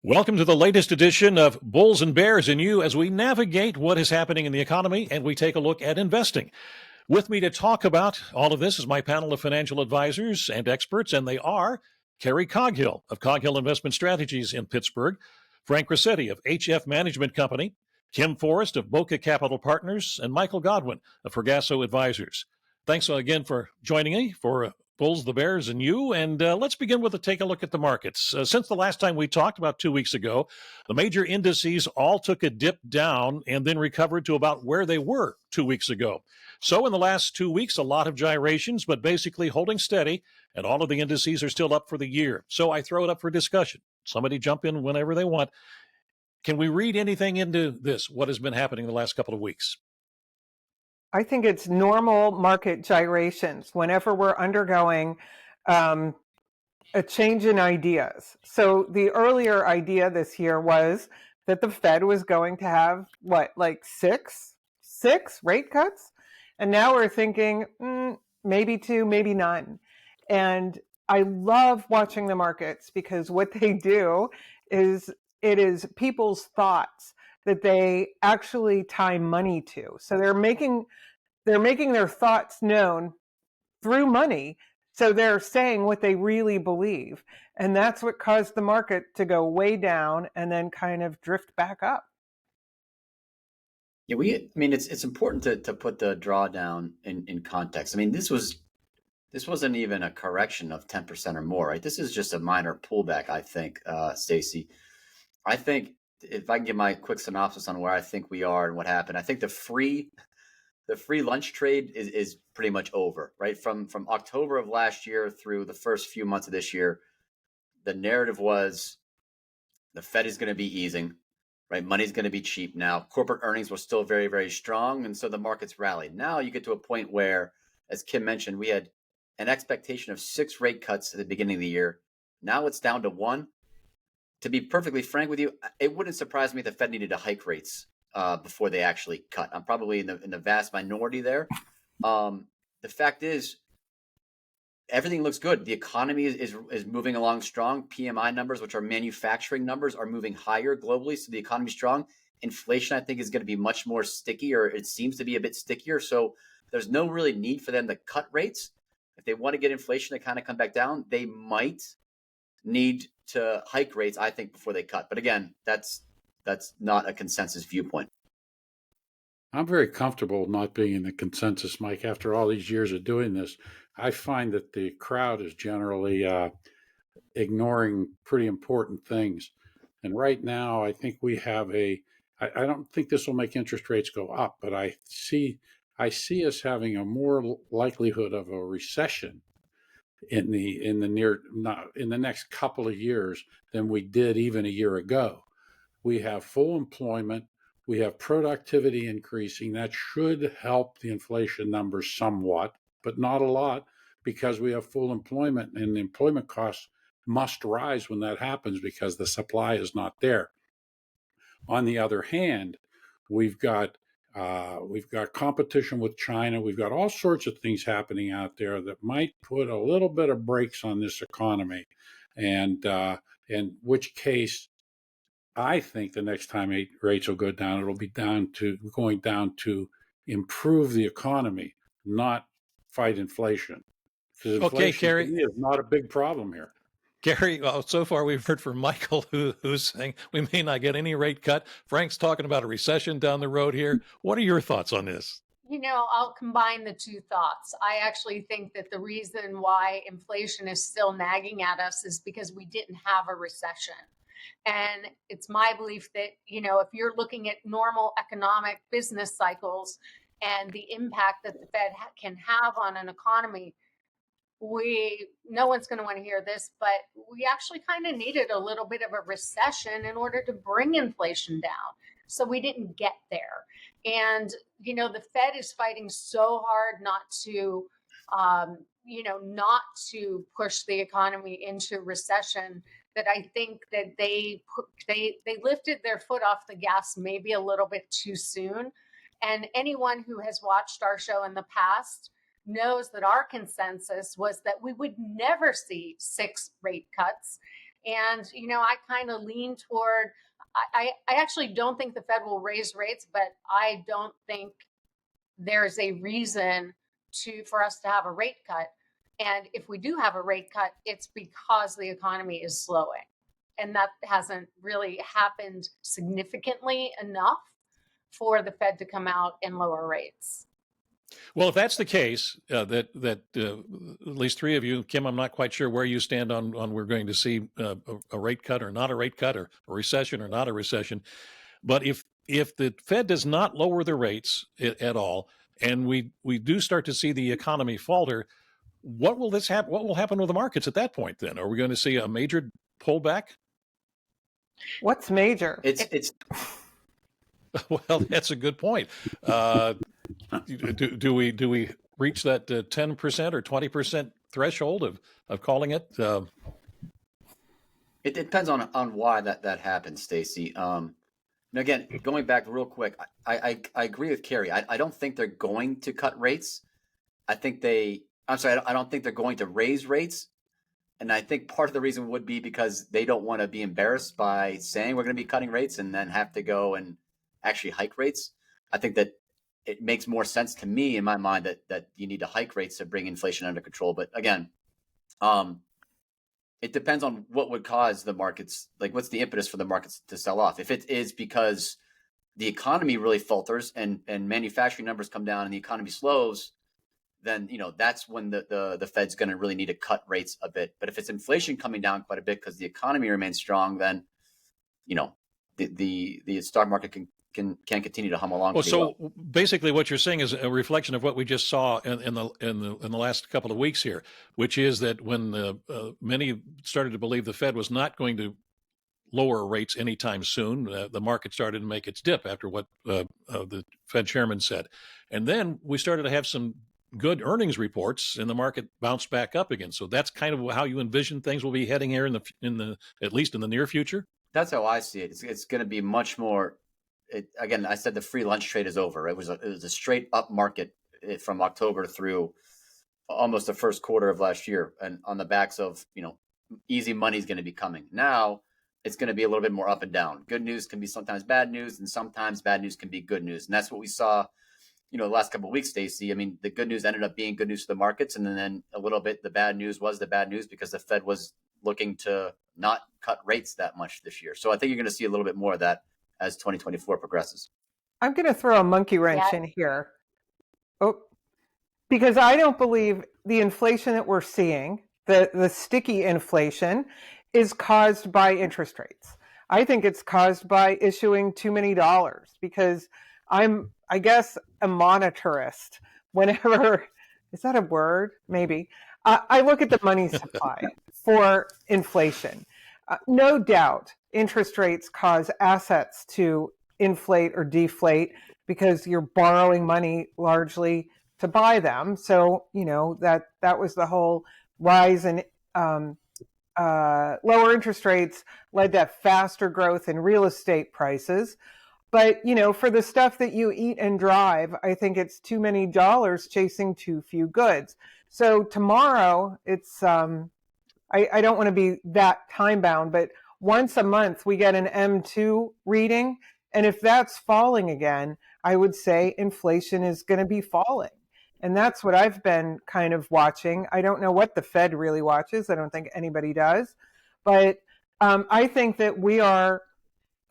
Welcome to the latest edition of Bulls and Bears and You as we navigate what is happening in the economy and we take a look at investing. With me to talk about all of this is my panel of financial advisors and experts, and they are Kerry Coghill of Coghill Investment Strategies in Pittsburgh, Frank Rossetti of HF Management Company, Kim Forrest of Boca Capital Partners, and Michael Godwin of Fergasso Advisors. Thanks again for joining me for Bulls, the Bears, and You. And let's begin with a take a look at the markets. Since the last time we talked about 2 weeks ago, the major indices all took a dip down and then recovered to about where they were 2 weeks ago. So in the last 2 weeks, a lot of gyrations, but basically holding steady, and all of the indices are still up for the year. So I throw it up for discussion. Somebody jump in whenever they want. Can we read anything into this, what has been happening the last couple of weeks? I think it's normal market gyrations whenever we're undergoing a change in ideas. So the earlier idea this year was that the Fed was going to have six rate cuts, and now we're thinking maybe two, maybe none. And I love watching the markets because what they do is it is people's thoughts that they actually tie money to. So they're making their thoughts known through money. So they're saying what they really believe. And that's what caused the market to go way down and then kind of drift back up. Yeah, it's important to put the drawdown in context. I mean, this wasn't even a correction of 10% or more, right? This is just a minor pullback, I think, Stacy. I think if I can give my quick synopsis on where I think we are and what happened, I think the free lunch trade is pretty much over, right? From October of last year through the first few months of this year, the narrative was the Fed is going to be easing, right? Money's going to be cheap now. Corporate earnings were still very, very strong, and so the markets rallied. Now you get to a point where, as Kim mentioned, we had an expectation of 6 rate cuts at the beginning of the year. Now it's down to 1. To be perfectly frank with you, it wouldn't surprise me if the Fed needed to hike rates before they actually cut. I'm probably in the vast minority there. The fact is, everything looks good. The economy is moving along strong. PMI numbers, which are manufacturing numbers, are moving higher globally. So the economy's strong. Inflation, I think, is going to be much more sticky, or it seems to be a bit stickier. So there's no really need for them to cut rates. If they want to get inflation to kind of come back down, they might need to hike rates, I think, before they cut. But again, that's not a consensus viewpoint. I'm very comfortable not being in the consensus, Mike. After all these years of doing this, I find that the crowd is generally ignoring pretty important things. And right now, I think we have I don't think this will make interest rates go up, but I see us having a more likelihood of a recession in the next couple of years than we did even a year ago. We have full employment. We have productivity increasing. That should help the inflation numbers somewhat, but not a lot, because we have full employment, and the employment costs must rise when that happens because the supply is not there. On the other hand, we've got competition with China. We've got all sorts of things happening out there that might put a little bit of brakes on this economy, and in which case, I think the next time rates will go down, it'll be going down to improve the economy, not fight inflation. Because inflation, Kerry, is not a big problem here. Gary, well, so far we've heard from Michael, who's saying we may not get any rate cut. Frank's talking about a recession down the road here. What are your thoughts on this? I'll combine the two thoughts. I actually think that the reason why inflation is still nagging at us is because we didn't have a recession. And it's my belief that, if you're looking at normal economic business cycles and the impact that the Fed can have on an economy, no one's going to want to hear this, but we actually kind of needed a little bit of a recession in order to bring inflation down. So we didn't get there. And, the Fed is fighting so hard not to push the economy into recession, that I think that they lifted their foot off the gas maybe a little bit too soon. And anyone who has watched our show in the past knows that our consensus was that we would never see 6 rate cuts. And, I kind of lean toward, I actually don't think the Fed will raise rates, but I don't think there's a reason for us to have a rate cut. And if we do have a rate cut, it's because the economy is slowing. And that hasn't really happened significantly enough for the Fed to come out and lower rates. Well, if that's the case, that at least three of you, Kim, I'm not quite sure where you stand on we're going to see a rate cut or not a rate cut, or a recession or not a recession. But if the Fed does not lower the rates at all, and we do start to see the economy falter, what will happen? What will happen with the markets at that point? Then are we going to see a major pullback? What's major? It's Well, that's a good point. Do we reach that 10% or 20% threshold of calling it? It depends on why that happens, Stacy. And again, going back real quick, I agree with Carrie. I don't think they're going to cut rates. I don't think they're going to raise rates. And I think part of the reason would be because they don't want to be embarrassed by saying we're going to be cutting rates and then have to go and actually hike rates. I think that it makes more sense to me in my mind that you need to hike rates to bring inflation under control. But again, it depends on what would cause the markets, like what's the impetus for the markets to sell off. If it is because the economy really falters and manufacturing numbers come down and the economy slows, then that's when the Fed's going to really need to cut rates a bit. But if it's inflation coming down quite a bit because the economy remains strong, then the stock market can continue to hum along. Well, so basically, what you're saying is a reflection of what we just saw in the last couple of weeks here, which is that when many started to believe the Fed was not going to lower rates anytime soon, the market started to make its dip after what the Fed chairman said, and then we started to have some good earnings reports, and the market bounced back up again. So that's kind of how you envision things will be heading here in the at least in the near future. That's how I see it. It's going to be much more. Again, I said the free lunch trade is over. It was a straight up market from October through almost the first quarter of last year, and on the backs of easy money is going to be coming. Now it's going to be a little bit more up and down. Good news can be sometimes bad news, and sometimes bad news can be good news, and that's what we saw. The last couple of weeks, Stacy. I mean, the good news ended up being good news for the markets, and then a little bit the bad news was the bad news because the Fed was looking to not cut rates that much this year. So I think you're going to see a little bit more of that as 2024 progresses. I'm going to throw a monkey wrench in here. Because I don't believe the inflation that we're seeing, the sticky inflation, is caused by interest rates. I think it's caused by issuing too many dollars, because I'm, I guess, a monetarist. Whenever, is that a word? Maybe. I look at the money supply for inflation. No doubt, interest rates cause assets to inflate or deflate because you're borrowing money largely to buy them. So, that was the whole rise in lower interest rates led to faster growth in real estate prices. But, for the stuff that you eat and drive, I think it's too many dollars chasing too few goods. So tomorrow, it's, I don't want to be that time bound, but once a month we get an M2 reading. And if that's falling again, I would say inflation is going to be falling. And that's what I've been kind of watching. I don't know what the Fed really watches. I don't think anybody does. But I think that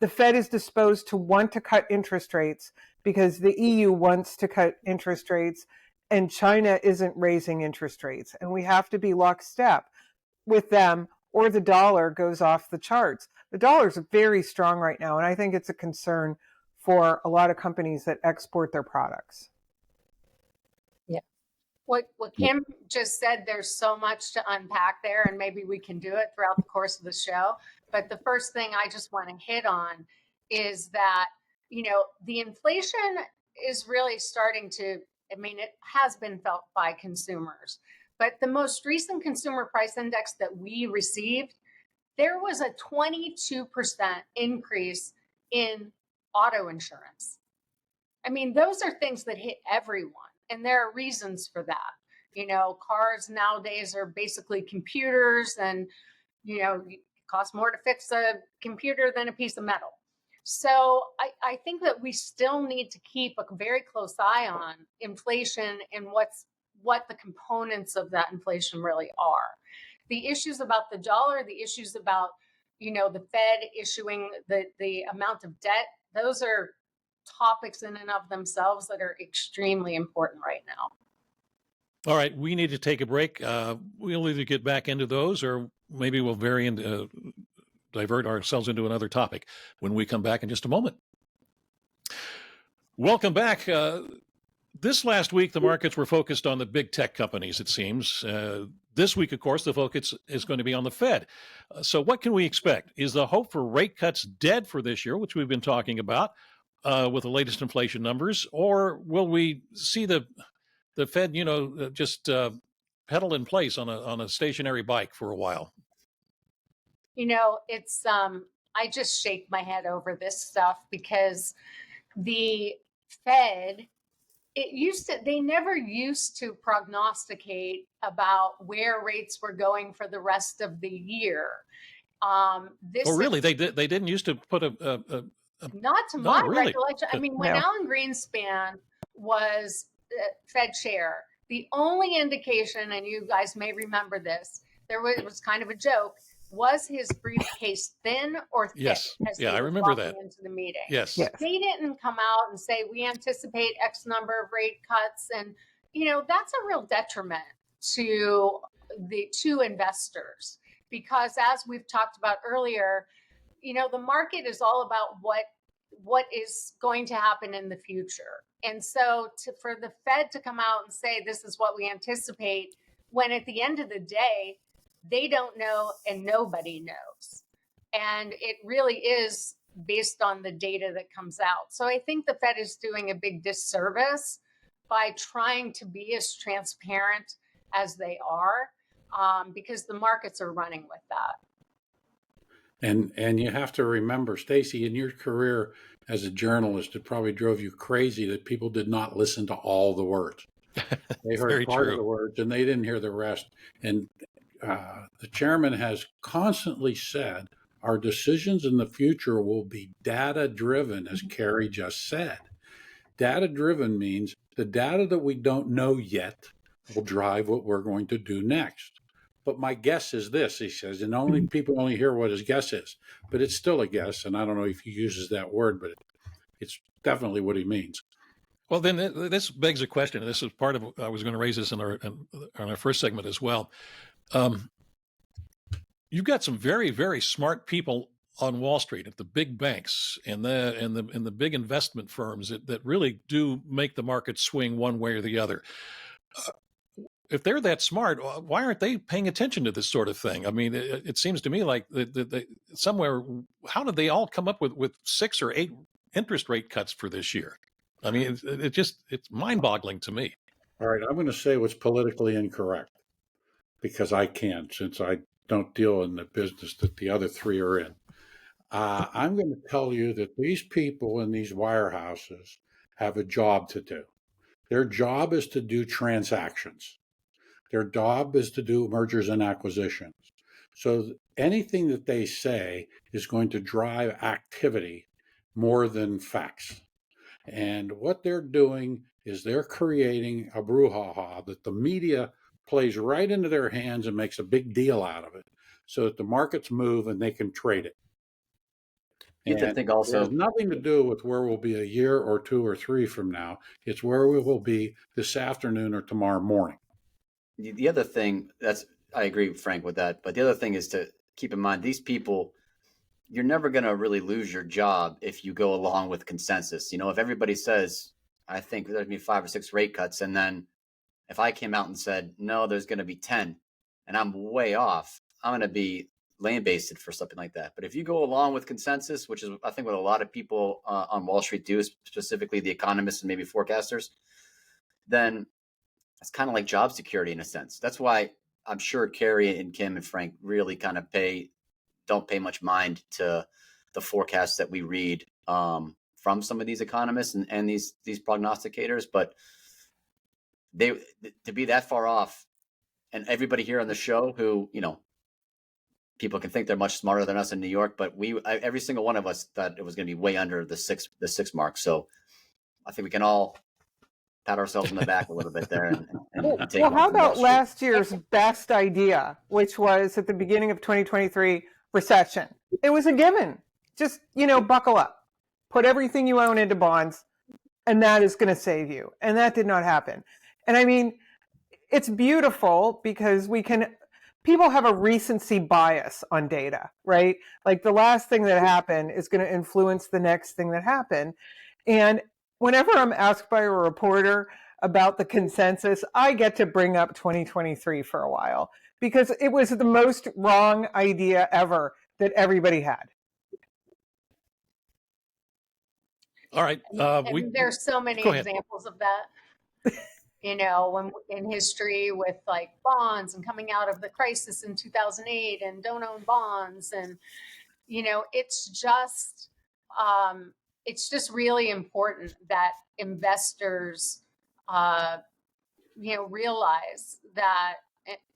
the Fed is disposed to want to cut interest rates because the EU wants to cut interest rates and China isn't raising interest rates. And we have to be lockstep with them or the dollar goes off the charts. The dollar is very strong right now, and I think it's a concern for a lot of companies that export their products. Yeah. What Kim just said, there's so much to unpack there, and maybe we can do it throughout the course of the show. But the first thing I just want to hit on is that, the inflation is really starting to, it has been felt by consumers. But the most recent consumer price index that we received, there was a 22% increase in auto insurance. Those are things that hit everyone, and there are reasons for that. Cars nowadays are basically computers, and, costs more to fix a computer than a piece of metal. So I think that we still need to keep a very close eye on inflation and what the components of that inflation really are. The issues about the dollar, the issues about, the Fed issuing the amount of debt, those are topics in and of themselves that are extremely important right now. All right, we need to take a break. We'll either get back into those or maybe we'll divert ourselves into another topic when we come back in just a moment. Welcome back. This last week, the markets were focused on the big tech companies, it seems. This week, of course, the focus is going to be on the Fed. So what can we expect? Is the hope for rate cuts dead for this year, which we've been talking about with the latest inflation numbers, or will we see the Fed, just pedal in place on a stationary bike for a while? It's I just shake my head over this stuff because the Fed, they never used to prognosticate about where rates were going for the rest of the year. Really? They didn't used to put not to my really? recollection. I mean, when No. Alan Greenspan was Fed chair, the only indication, and you guys may remember this, it was kind of a joke. Was his briefcase thin or thick? Yes. As Yeah, he I was remember walking that. into the meeting. Yes. Yes. They didn't come out and say we anticipate X number of rate cuts, and that's a real detriment to investors, because as we've talked about earlier, the market is all about what is going to happen in the future. And so for the Fed to come out and say this is what we anticipate, when at the end of the day, they don't know and nobody knows. And it really is based on the data that comes out. So I think the Fed is doing a big disservice by trying to be as transparent as they are, because the markets are running with that. And you have to remember, Stacy, in your career as a journalist, it probably drove you crazy that people did not listen to all the words. They heard Very part true. of the words and they didn't hear the rest. And the chairman has constantly said our decisions in the future will be data driven, as Carrie just said. Data driven means the data that we don't know yet will drive what we're going to do next. But my guess is this, he says, and people only hear what his guess is, but it's still a guess. And I don't know if he uses that word, but it's definitely what he means. Well, then this begs a question. This is part of, I was going to raise this in our first segment as well. You've got some very, very smart people on Wall Street at the big banks and the big investment firms that really do make the market swing one way or the other. If they're that smart, why aren't they paying attention to this sort of thing? I mean, it seems to me like somewhere, how did they all come up with 6 or 8 interest rate cuts for this year? I mean, it's mind-boggling to me. All right, I'm going to say what's politically incorrect because I can, since I don't deal in the business that the other 3 are in. I'm going to tell you that these people in these wirehouses have a job to do. Their job is to do transactions. Their job is to do mergers and acquisitions. So anything that they say is going to drive activity more than facts. And what they're doing is they're creating a brouhaha that the media plays right into their hands and makes a big deal out of it so that the markets move and they can trade it. You have to think also, it has nothing to do with where we'll be a year or 2 or 3 from now. It's where we will be this afternoon or tomorrow morning. the other thing, I agree, Frank, with that. But the other thing is to keep in mind, these people, you're never going to really lose your job if you go along with consensus. If everybody says, I think there's going to be 5 or 6 rate cuts, and then if I came out and said, no, there's going to be 10, and I'm way off, I'm going to be lambasted for something like that. But if you go along with consensus, which is, I think, what a lot of people on Wall Street do, specifically the economists and maybe forecasters, then it's kind of like job security in a sense. That's why I'm sure Carrie and Kim and Frank really kind of don't pay much mind to the forecasts that we read from some of these economists and these prognosticators. But to be that far off, and everybody here on the show who, people can think they're much smarter than us in New York, but every single one of us thought it was going to be way under the six mark. So I think we can all pat ourselves on the back a little bit there and take Well, one how from Wall about Street. last year's best idea, which was at the beginning of 2023 recession? It was a given. Just, buckle up, put everything you own into bonds, and that is going to save you. And that did not happen. And I mean, it's beautiful because people have a recency bias on data, right? Like the last thing that happened is going to influence the next thing that happened. And whenever I'm asked by a reporter about the consensus, I get to bring up 2023 for a while because it was the most wrong idea ever that everybody had. All right. There's so many examples of that. When in history with like bonds and coming out of the crisis in 2008 and don't own bonds. And, it's just really important that investors, realize that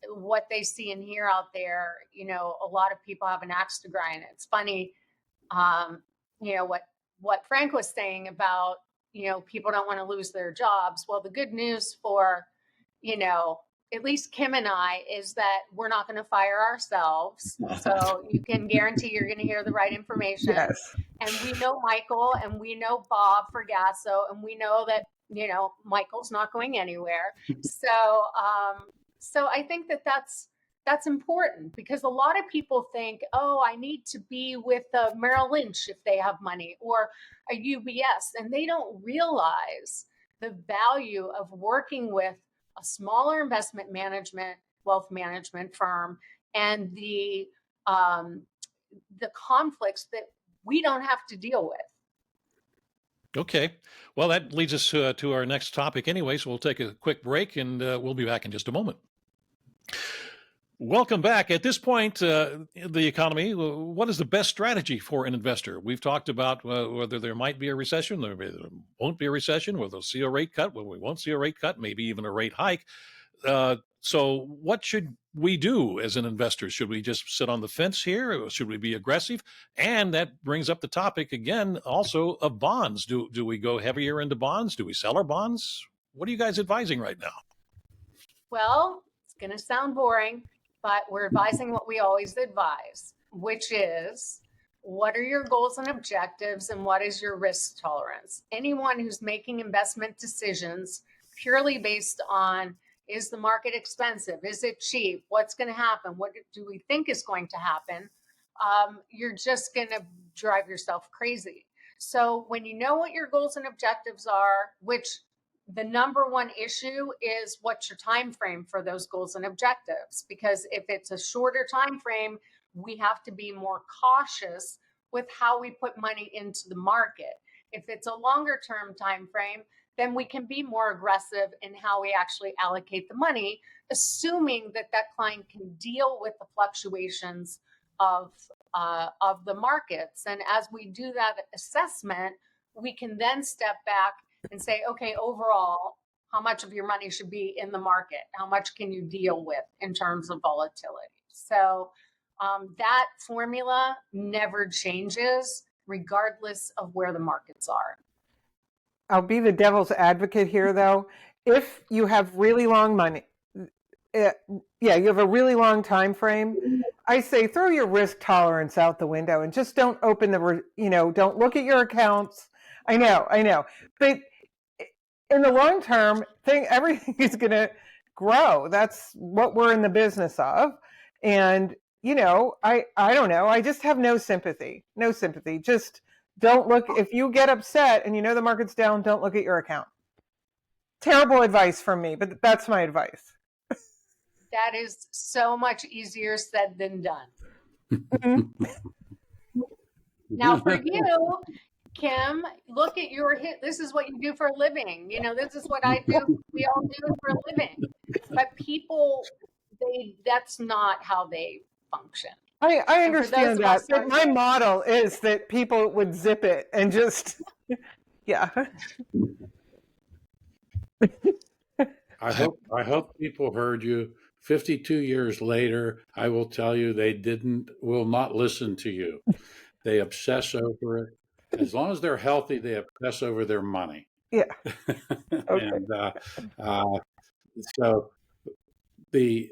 what they see and hear out there, a lot of people have an axe to grind. It's funny, what Frank was saying about, people don't want to lose their jobs. Well, the good news for, at least Kim and I is that we're not going to fire ourselves. So you can guarantee you're going to hear the right information. Yes. And we know Michael and we know Bob Fergasso, and we know that, Michael's not going anywhere. So I think that's important because a lot of people think, oh, I need to be with Merrill Lynch if they have money or a UBS. And they don't realize the value of working with a smaller investment management, wealth management firm and the conflicts that we don't have to deal with. Okay. Well, that leads us to our next topic anyway, so we'll take a quick break and we'll be back in just a moment. Welcome back. At this point in the economy, what is the best strategy for an investor? We've talked about whether there might be a recession, there won't be a recession, whether we'll see a rate cut, whether we won't see a rate cut, maybe even a rate hike. So what should we do as an investor? Should we just sit on the fence here? Or should we be aggressive? And that brings up the topic again also of bonds. Do we go heavier into bonds? Do we sell our bonds? What are you guys advising right now? Well, it's going to sound boring, but we're advising what we always advise, which is what are your goals and objectives and what is your risk tolerance? Anyone who's making investment decisions purely based on, is the market expensive? Is it cheap? What's going to happen? What do we think is going to happen? You're just going to drive yourself crazy. So when you know what your goals and objectives are, which the number one issue is what's your time frame for those goals and objectives? Because if it's a shorter time frame, we have to be more cautious with how we put money into the market. If it's a longer term time frame, then we can be more aggressive in how we actually allocate the money, assuming that that client can deal with the fluctuations of the markets. And as we do that assessment, we can then step back and say, okay, overall, how much of your money should be in the market? How much can you deal with in terms of volatility? So that formula never changes regardless of where the markets are. I'll be the devil's advocate here, though. If you have really long money, you have a really long time frame, I say throw your risk tolerance out the window and just don't open don't look at your accounts. I know. But in the long term, everything is going to grow. That's what we're in the business of. And, I don't know. I just have no sympathy. Just don't look. If you get upset and the market's down, don't look at your account. Terrible advice from me, but that's my advice. That is so much easier said than done. Now for you, Kim, look at your hit. This is what you do for a living. This is what I do. We all do it for a living. But people, that's not how they function. I understand that, but my model is that people would zip it and just, yeah. I hope people heard you 52 years later, I will tell you will not listen to you. They obsess over it. As long as they're healthy, they obsess over their money. Yeah. Okay. And so the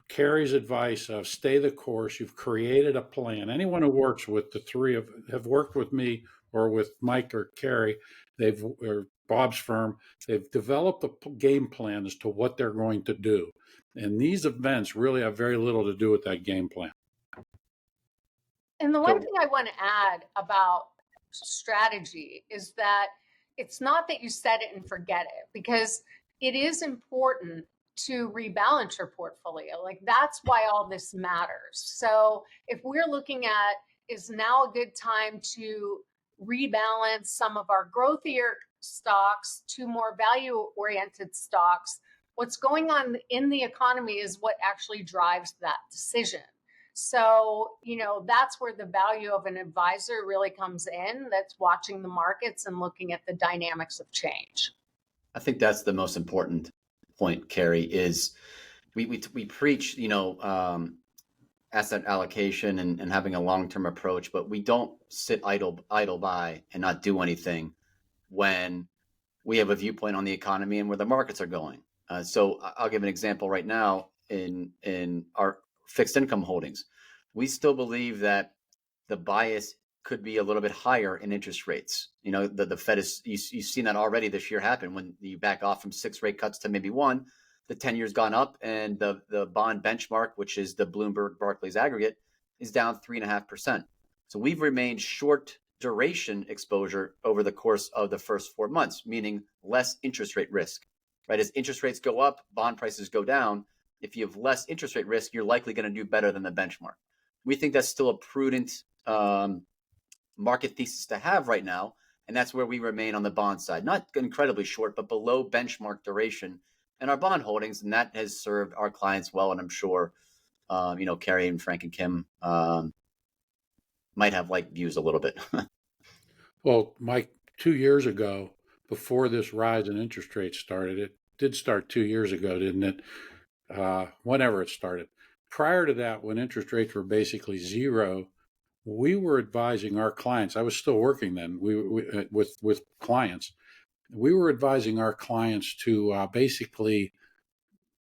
Carrie's advice of stay the course. You've created a plan. Anyone who works with the three of have worked with me or with Mike or Carrie, or Bob's firm, they've developed a game plan as to what they're going to do. And these events really have very little to do with that game plan. And the one thing I want to add about strategy is that it's not that you set it and forget it, because it is important to rebalance your portfolio. Like, that's why all this matters. So if we're looking at, is now a good time to rebalance some of our growthier stocks to more value oriented stocks, what's going on in the economy is what actually drives that decision. So, that's where the value of an advisor really comes in, that's watching the markets and looking at the dynamics of change. I think that's the most important point, Carrie, is we preach, asset allocation and having a long-term approach, but we don't sit idle by and not do anything when we have a viewpoint on the economy and where the markets are going. So I'll give an example right now in our fixed income holdings. We still believe that the bias could be a little bit higher in interest rates. The Fed you've seen that already this year happen when you back off from 6 rate cuts to maybe 1. The 10 years gone up, and the bond benchmark, which is the Bloomberg Barclays aggregate, is down 3.5%. So we've remained short duration exposure over the course of the first 4 months, meaning less interest rate risk. Right? As interest rates go up, bond prices go down. If you have less interest rate risk, you're likely going to do better than the benchmark. We think that's still a prudent market thesis to have right now, and that's where we remain on the bond side. Not incredibly short, but below benchmark duration in our bond holdings, and that has served our clients well. And I'm sure, Carrie and Frank and Kim might have like views a little bit. Well, Mike, 2 years ago, before this rise in interest rates started, it did start 2 years ago, didn't it? Whenever it started. Prior to that, when interest rates were basically zero, we were advising our clients. I was still working then. With clients. We were advising our clients to basically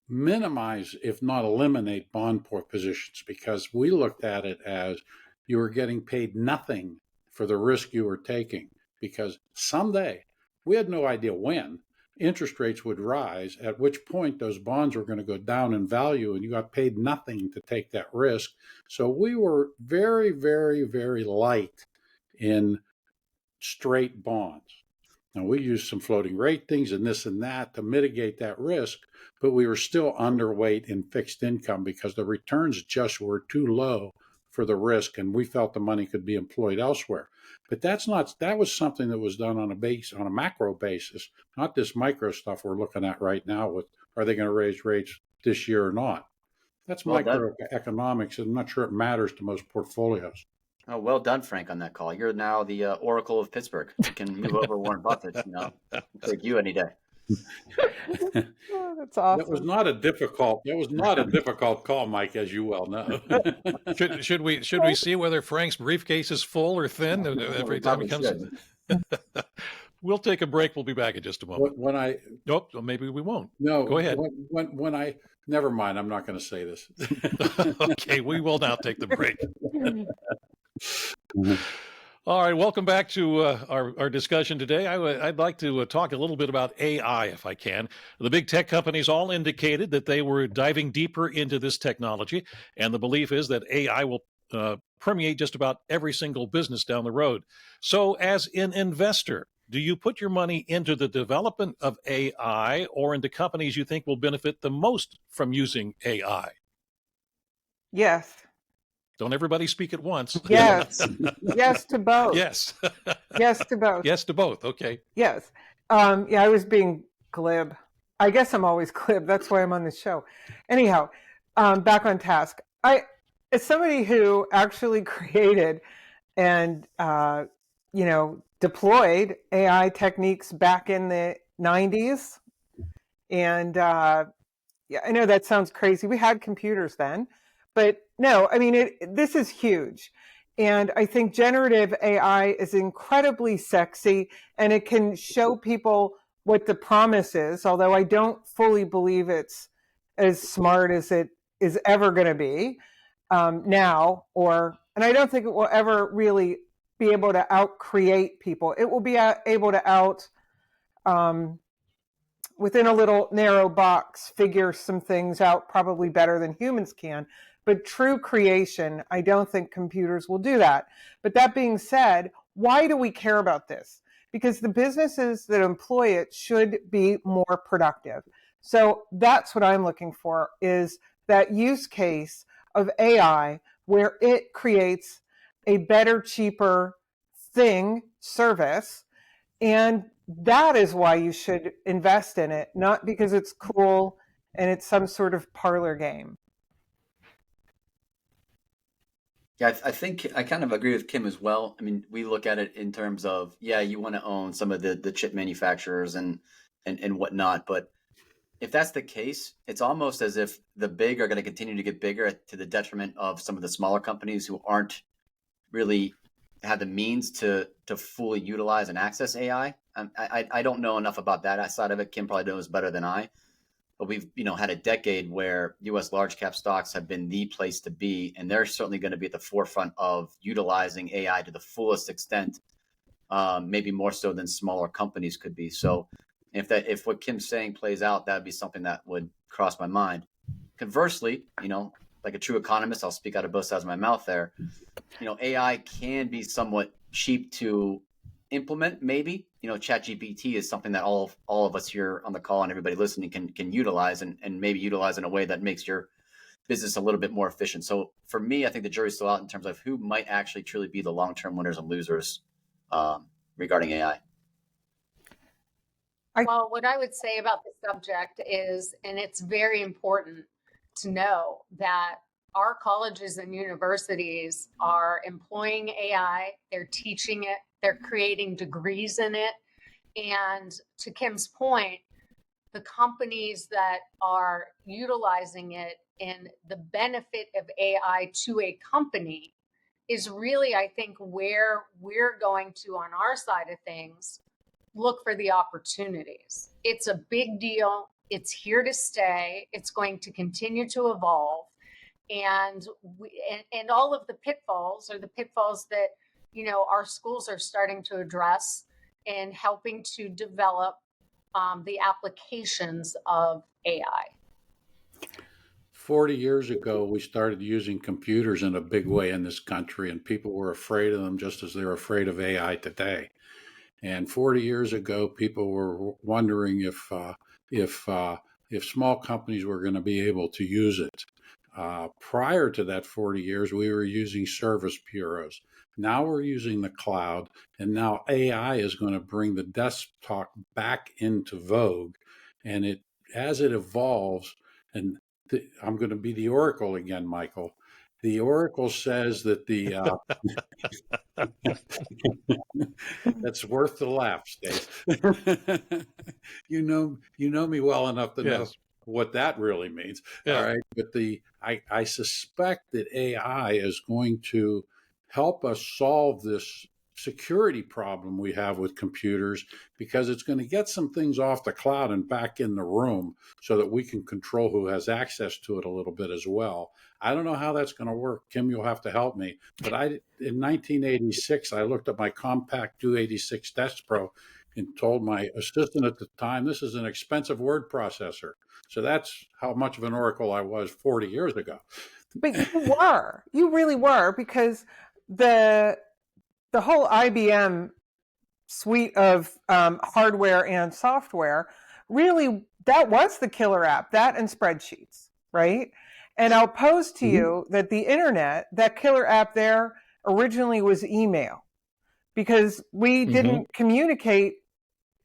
minimize, if not eliminate, bond port positions, because we looked at it as you were getting paid nothing for the risk you were taking, because someday, we had no idea when, interest rates would rise, at which point those bonds were going to go down in value and you got paid nothing to take that risk. So we were very, very, very light in straight bonds. Now, we used some floating rate things and this and that to mitigate that risk, but we were still underweight in fixed income because the returns just were too low for the risk, and we felt the money could be employed elsewhere. But that was something that was done on a macro basis, not this micro stuff we're looking at right now with, are they going to raise rates this year or not? That's microeconomics, and I'm not sure it matters to most portfolios. Oh, well done, Frank, on that call. You're now the Oracle of Pittsburgh. You can move over Warren Buffett. I'll take you any day. Oh, that's awesome. That was not a difficult call, Mike, as you well know. Should we see whether Frank's briefcase is full or thin every time he comes? We'll take a break. We'll be back in just a moment. Nope, maybe we won't. No, go ahead. Never mind. I'm not going to say this. Okay, we will now take the break. All right, welcome back to our discussion today. I'd like to talk a little bit about AI, if I can. The big tech companies all indicated that they were diving deeper into this technology, and the belief is that AI will permeate just about every single business down the road. So as an investor, do you put your money into the development of AI or into companies you think will benefit the most from using AI? Yes. Don't everybody speak at once. Yes. Yes to both. Yes. Yes to both. Yes to both. Okay. Yes. I was being glib. I guess I'm always glib. That's why I'm on the show. Anyhow, back on task. As somebody who actually created and deployed AI techniques back in the 90s, and Yeah, I know that sounds crazy. We had computers then, but no, I mean, this is huge. And I think generative AI is incredibly sexy, and it can show people what the promise is, although I don't fully believe it's as smart as it is ever going to be now, and I don't think it will ever really be able to out-create people. It will be able to within a little narrow box, figure some things out probably better than humans can. But true creation, I don't think computers will do that. But that being said, why do we care about this? Because the businesses that employ it should be more productive. So that's what I'm looking for, is that use case of AI where it creates a better, cheaper service, and that is why you should invest in it, not because it's cool and it's some sort of parlor game. Yeah, I think I kind of agree with Kim as well. I mean, we look at it in terms of, yeah, you want to own some of the chip manufacturers and whatnot, but if that's the case, it's almost as if the big are going to continue to get bigger to the detriment of some of the smaller companies who aren't really have the means to fully utilize and access AI. I don't know enough about that side of it. Kim probably knows better than I. But we've had a decade where U.S. large cap stocks have been the place to be, and they're certainly going to be at the forefront of utilizing AI to the fullest extent, maybe more so than smaller companies could be. So if what Kim's saying plays out, that would be something that would cross my mind. Conversely, like a true economist, I'll speak out of both sides of my mouth there. AI can be somewhat cheap to implement, maybe. ChatGPT is something that all of us here on the call and everybody listening can utilize and maybe utilize in a way that makes your business a little bit more efficient. So for me, I think the jury's still out in terms of who might actually truly be the long-term winners and losers regarding AI. Well, what I would say about the subject is, and it's very important to know, that our colleges and universities are employing AI, they're teaching it, they're creating degrees in it. And to Kim's point, the companies that are utilizing it and the benefit of AI to a company is really, I think, where we're going to, on our side of things, look for the opportunities. It's a big deal. It's here to stay. It's going to continue to evolve. And all of the pitfalls are the pitfalls that, our schools are starting to address in helping to develop the applications of AI. 40 years ago, we started using computers in a big way in this country, and people were afraid of them just as they're afraid of AI today. And 40 years ago, people were wondering if small companies were going to be able to use it. Prior to that 40 years, we were using service bureaus. Now we're using the cloud, and now AI is going to bring the desktop back into vogue. And as it evolves, and I'm going to be the oracle again, Michael. The oracle says that that's worth the laugh, Steve. you know me well enough to know what that really means. Yeah. All right. But I suspect that AI is going to help us solve this security problem we have with computers, because it's going to get some things off the cloud and back in the room so that we can control who has access to it a little bit as well. I don't know how that's going to work. Kim, you'll have to help me. But in 1986, I looked at my compact 286 Desk Pro and told my assistant at the time, this is an expensive word processor. So that's how much of an oracle I was 40 years ago. But you really were, because the whole IBM suite of hardware and software, really, that was the killer app, that and spreadsheets, right? And I'll pose to you that the internet, that killer app there originally was email, because we didn't communicate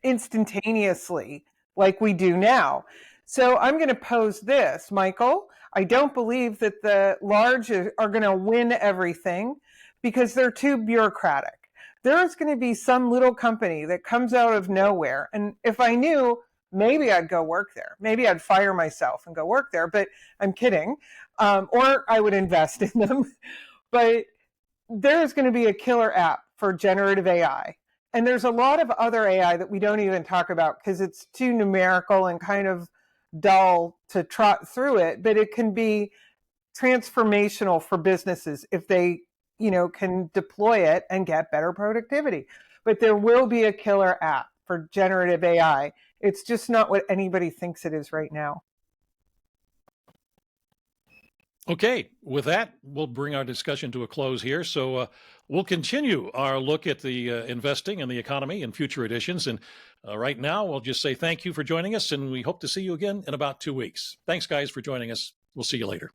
instantaneously like we do now. So I'm going to pose this, Michael. I don't believe that the large are going to win everything because they're too bureaucratic. There is going to be some little company that comes out of nowhere. And if I knew maybe I'd go work there. Maybe I'd fire myself and go work there, but I'm kidding. Or I would invest in them. But there's going to be a killer app for generative AI. And there's a lot of other AI that we don't even talk about because it's too numerical and kind of dull to trot through it, but it can be transformational for businesses if they, can deploy it and get better productivity. But there will be a killer app for generative AI. It's just not what anybody thinks it is right now. Okay, with that, we'll bring our discussion to a close here. So we'll continue our look at the investing and the economy in future editions. And right now, we'll just say thank you for joining us, and we hope to see you again in about 2 weeks. Thanks, guys, for joining us. We'll see you later.